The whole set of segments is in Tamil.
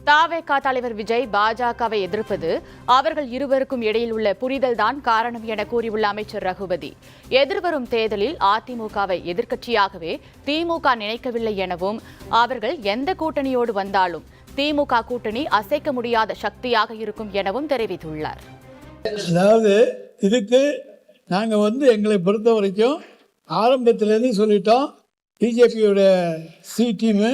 தாவேகா தலைவர் விஜய் பாஜகவை எதிர்ப்பது அவர்கள் இருவருக்கும் இடையில் உள்ள புரிதல்தான் காரணம் என கூறியுள்ள அமைச்சர் ரகுபதி, எதிர்வரும் தேர்தலில் அதிமுகவை எதிர்க்கட்சியாகவே திமுக நினைக்கவில்லை எனவும், அவர்கள் எந்த கூட்டணியோடு வந்தாலும் திமுக கூட்டணி அசைக்க முடியாத சக்தியாக இருக்கும் எனவும் தெரிவித்துள்ளார். அதாவது இதுக்கு நாங்கள் எங்களை பொறுத்த வரைக்கும் ஆரம்பத்திலேருந்து சொல்லிட்டோம், பிஜேபியோட சி டீமு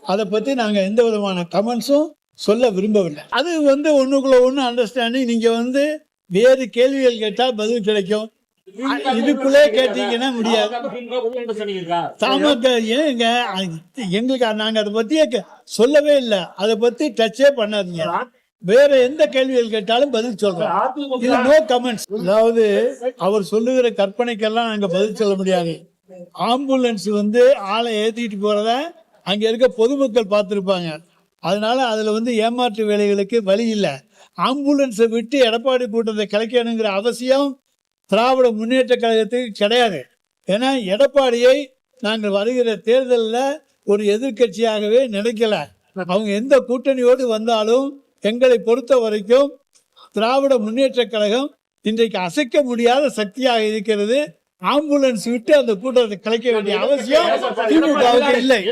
அதை பற்றி நாங்கள் எந்த விதமான கமெண்ட்ஸும் சொல்ல விரும்பவில்லை. அது ஒன்றுக்குள்ள ஒன்று அண்டர்ஸ்டாண்டிங். நீங்கள் வேறு கேள்விகள் கேட்டால் பதில் கிடைக்கும், இதுக்குள்ளே கேட்டீங்கன்னா முடியாது. ஏங்க எங்களுக்கு நாங்கள் அதை பற்றியே சொல்லவே இல்லை, அதை பற்றி டச்சே பண்ணாதீங்க. வேற எந்த கேள்விகள் கேட்டாலும் பதில் சொல்றோம், இது நோ கமெண்ட்ஸ். அதாவது அவர் சொல்லுகிற கற்பனைக்கெல்லாம் நாங்க பதில் சொல்ல முடியாது. ஆம்புலன்ஸ் ஆளை ஏற்றிட்டு போறத அங்க இருக்க பொதுமக்கள் பார்த்துருப்பாங்க. அதனால அதுல ஏமாற்று வேலைகளுக்கு வழி இல்லை. ஆம்புலன்ஸை விட்டு எடப்பாடி கூட்டத்தை கலைக்கணுங்கிற அவசியம் திராவிட முன்னேற்ற கழகத்துக்கு கிடையாது. ஏன்னா எடப்பாடியை நாங்கள் வருகிற தேர்தலில் ஒரு எதிர்கட்சியாகவே நினைக்கல. அவங்க எந்த கூட்டணியோடு வந்தாலும் எங்களை பொறுத்த வரைக்கும் திராவிட முன்னேற்ற கழகம் இன்றைக்கு அசைக்க முடியாத சக்தியாக இருக்கிறது. ஆம்புலன்ஸ் விட்டு அந்த கூட்டத்தை கலைக்க வேண்டிய அவசியம் திமுகவுக்கு இல்லை.